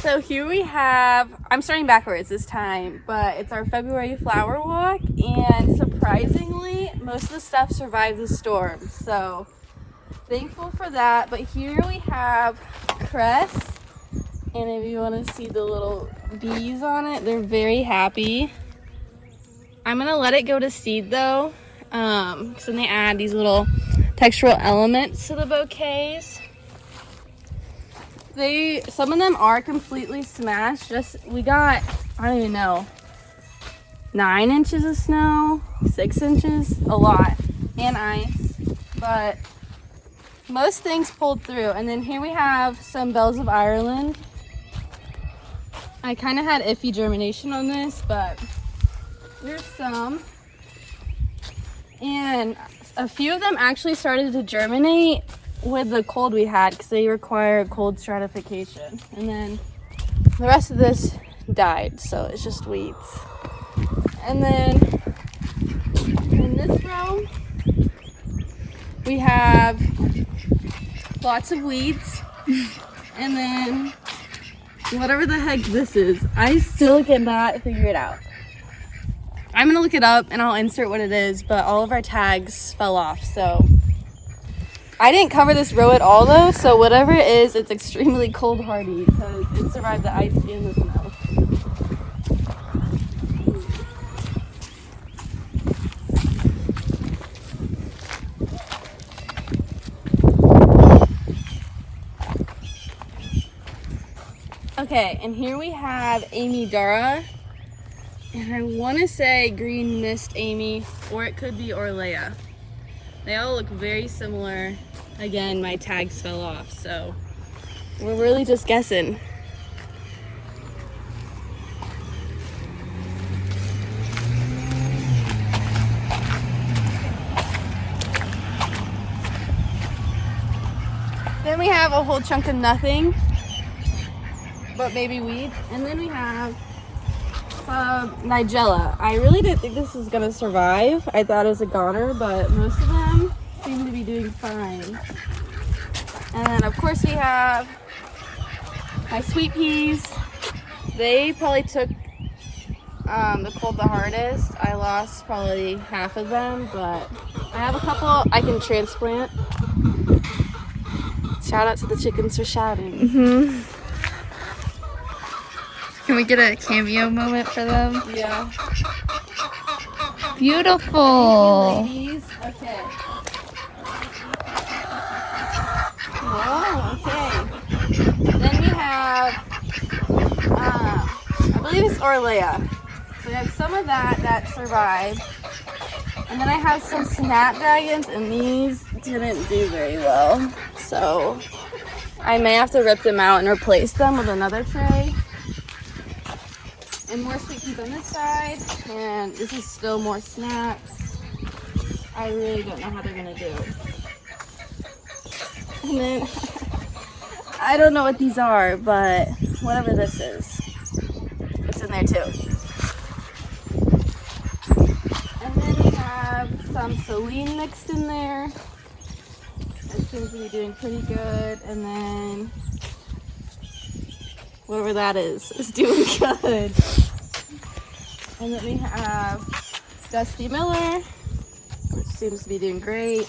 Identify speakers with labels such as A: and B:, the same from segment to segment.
A: So here we have, I'm starting backwards this time, but it's our February flower walk, and surprisingly, most of the stuff survived the storm. So thankful for that. But here we have cress, and if you want to see the little bees on it, they're very happy. I'm gonna let it go to seed though, because then they add these little textural elements to the bouquets. Some of them are completely smashed. We got, I don't even know, 9 inches of snow, 6 inches, a lot, and ice, but most things pulled through. And then here we have some Bells of Ireland. I kind of had iffy germination on this, but there's some. And a few of them actually started to germinate with the cold we had, because they require cold stratification. And then the rest of this died, so it's just weeds. And then in this row we have lots of weeds, and then whatever the heck this is, I still cannot figure it out. I'm gonna look it up and I'll insert what it is, but all of our tags fell off, so I didn't cover this row at all though, so whatever it is, it's extremely cold hardy because it survived the ice and the snow. Okay, and here we have Amy Dara, and I want to say Green Mist Amy, or it could be Orlea. They all look very similar. Again, my tags fell off, so we're really just guessing. Then we have a whole chunk of nothing, but maybe weeds. And then we have some Nigella. I really didn't think this was gonna survive. I thought it was a goner, but most of them seem to be doing fine. And then of course we have my sweet peas. They probably took the cold the hardest. I lost probably half of them, but I have a couple I can transplant. Shout out to the chickens for shouting.
B: Can we get a cameo moment for them?
A: Yeah.
B: Beautiful.
A: Thank you, ladies. Okay. Whoa, okay. Then we have, I believe it's Orlea. So we have some of that survived. And then I have some Snapdragons, and these didn't do very well. So I may have to rip them out and replace them with another tray. And more sweet peas on this side, and this is still more snaps. I really don't know how they're gonna do. And then, I don't know what these are, but whatever this is, it's in there too. And then we have some Celine mixed in there. It seems to be doing pretty good. And then whatever that is doing good. And then we have Dusty Miller, which seems to be doing great.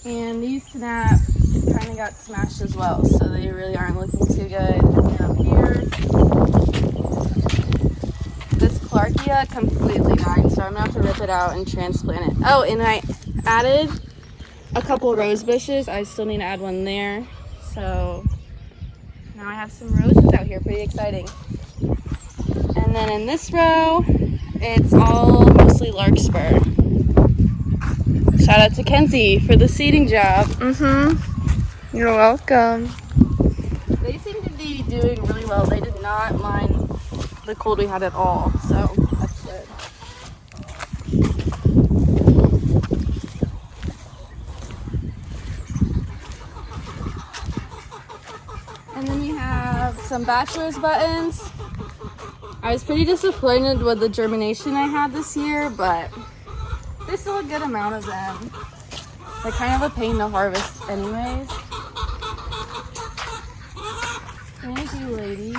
A: And these snaps kind of got smashed as well, so they really aren't looking too good. And up here, this Clarkia completely died, so I'm gonna have to rip it out and transplant it. Oh, and I added a couple rose bushes. I still need to add one there. So now I have some roses out here, pretty exciting. And then in this row, it's all mostly larkspur. Shout out to Kenzie for the seeding job.
B: You're welcome.
A: They seem to be doing really well. They did not mind the cold we had at all, so that's good. And then we have some bachelor's buttons. I was pretty disappointed with the germination I had this year, but there's still a good amount of them. They're kind of a pain to harvest anyways. you ladies.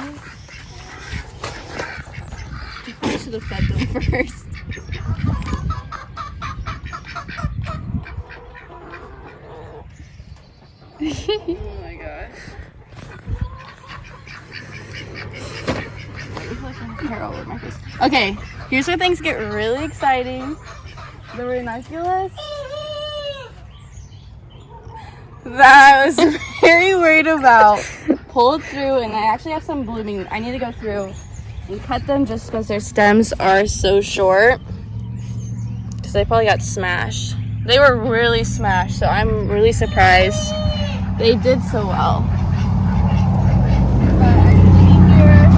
A: I should have fed them first. Oh my gosh. Hair all over my face. Okay, here's where things get really exciting. The ranunculus. That I was very worried about. Pulled through, and I actually have some blooming. I need to go through and cut them just because their stems are so short. Because they probably got smashed. They were really smashed, so I'm really surprised they did so well. But as you see here,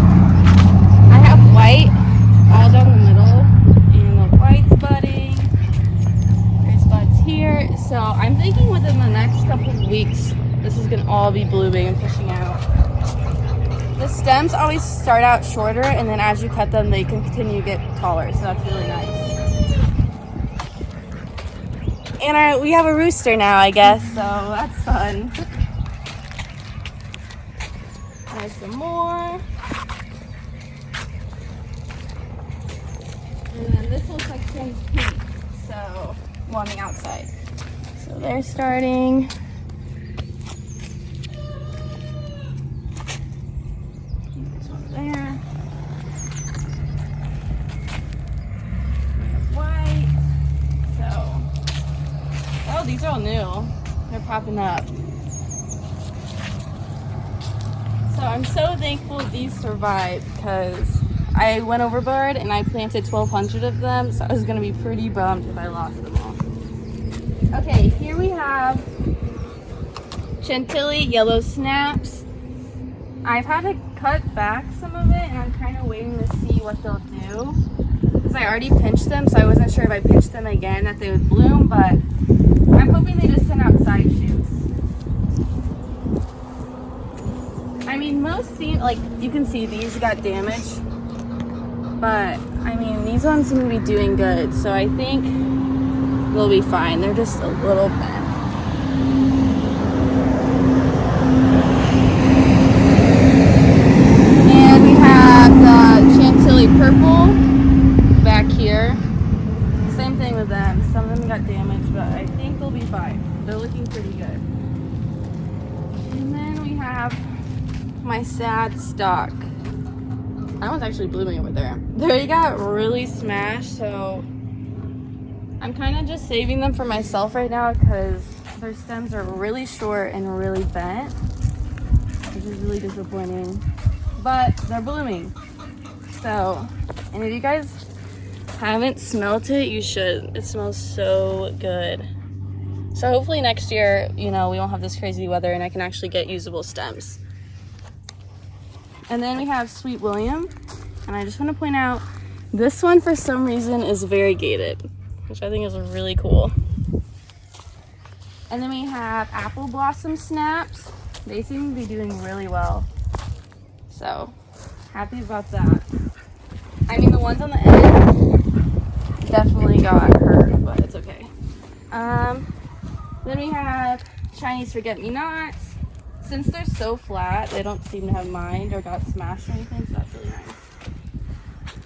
A: I have white all down the middle, and the white's budding. There's buds here, so I'm thinking within the next couple of weeks, this is gonna all be blooming and pushing out. The stems always start out shorter, and then as you cut them, they continue to get taller, so that's really nice. And we have a rooster now, I guess, so that's fun. There's some more. And then this looks like Tim's pink, so warming outside. So they're starting. There's one there. White. So, oh, these are all new. They're popping up. So I'm so thankful these survived because I went overboard and I planted 1,200 of them, so I was gonna be pretty bummed if I lost them all. Okay, here we have Chantilly yellow snaps. I've had to cut back some of it, and I'm kind of waiting to see what they'll do because I already pinched them, so I wasn't sure if I pinched them again that they would bloom, but I'm hoping they just send out side shoots. I mean, most seem like, you can see these got damaged, but I mean, these ones seem to be doing good, so I think they'll be fine. They're just a little bent. And we have the Chantilly Purple back here. Same thing with them. Some of them got damaged, but I think they'll be fine. They're looking pretty good. And then we have my sad stock. That one's actually blooming over there. They got really smashed, so I'm kind of just saving them for myself right now because their stems are really short and really bent, which is really disappointing. But they're blooming. So, and if you guys haven't smelt it, you should. It smells so good. So hopefully next year, you know, we won't have this crazy weather and I can actually get usable stems. And then we have Sweet William, and I just want to point out this one for some reason is variegated, which I think is really cool. And then we have Apple Blossom Snaps. They seem to be doing really well, so happy about that. I mean, the ones on the end definitely got hurt, but it's okay. Then we have Chinese Forget-Me-Nots. Since they're so flat, they don't seem to have mined or got smashed or anything, so that's really nice.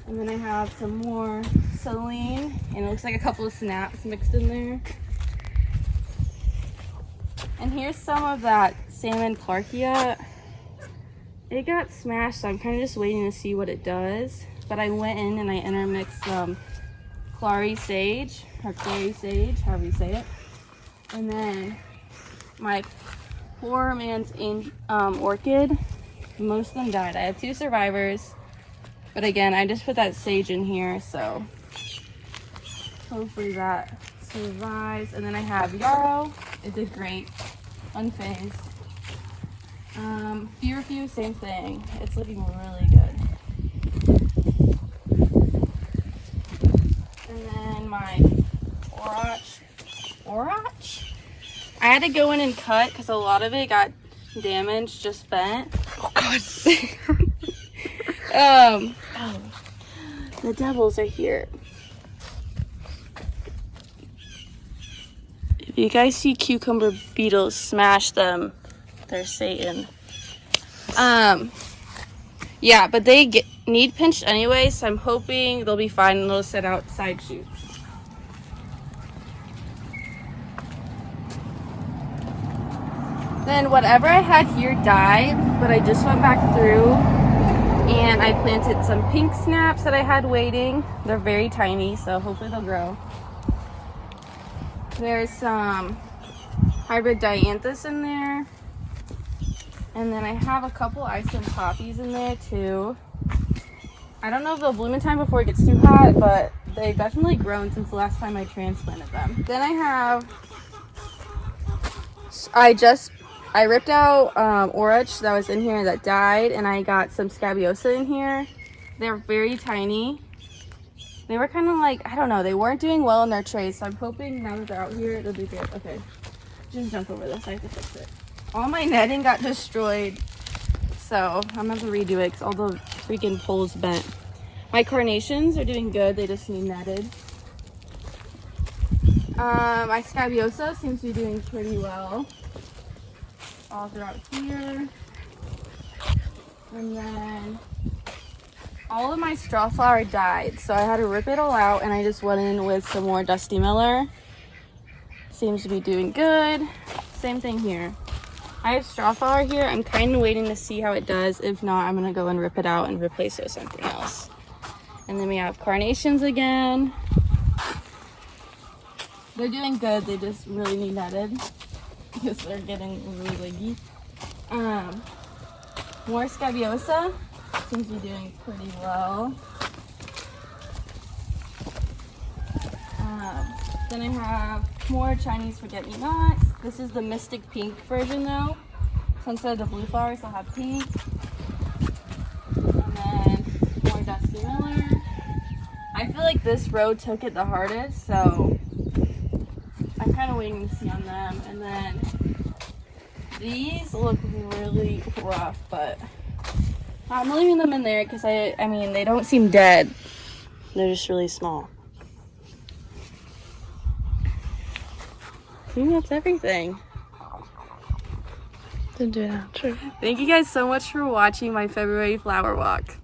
A: And then I have some more Celine, and it looks like a couple of snaps mixed in there. And here's some of that Salmon Clarkia. It got smashed, so I'm kind of just waiting to see what it does. But I went in and I intermixed some Clary Sage, or Clary Sage, however you say it. And then my poor man's orchid, most of them died. I have 2 survivors, but again, I just put that sage in here, so hopefully that survives. And then I have Yarrow. It did great, unfazed. Few, same thing. It's looking really good. And then my Orach. I had to go in and cut because a lot of it got damaged, just bent. Oh God. The devils are here. If you guys see cucumber beetles, smash them. They're Satan. Yeah, but they need pinched anyway, so I'm hoping they'll be fine and they'll set out side shoots. Then whatever I had here died, but I just went back through and I planted some pink snaps that I had waiting. They're very tiny, so hopefully they'll grow. There's some hybrid dianthus in there. And then I have a couple Iceland poppies in there too. I don't know if they'll bloom in time before it gets too hot, but they've definitely grown since the last time I transplanted them. Then I ripped out orach that was in here that died, and I got some scabiosa in here. They're very tiny. They were kind of like, I don't know, they weren't doing well in their trays, so I'm hoping now that they're out here, it'll be good. Okay, just jump over this, I have to fix it. All my netting got destroyed, so I'm gonna have to redo it because all the freaking poles bent. My carnations are doing good, they just need netted. My scabiosa seems to be doing pretty well. All throughout here. And then all of my straw flower died, so I had to rip it all out, and I just went in with some more Dusty Miller. Seems to be doing good. Same thing here. I have straw flower here. I'm kind of waiting to see how it does. If not, I'm going to go and rip it out and replace it with something else. And then we have carnations again. They're doing good. They just really need netted because they're getting really leggy. More scabiosa. Seems to be doing pretty well. Then I have more Chinese forget-me-nots. This is the Mystic Pink version though. So instead of the blue flowers, I'll have pink. And then more Dusty Miller. I feel like this row took it the hardest, so I'm kind of waiting to see on them. And then these look really rough, but I'm leaving them in there because I mean, they don't seem dead. They're just really small. I think that's everything.
B: Didn't do an outro.
A: Thank you guys so much for watching my February flower walk.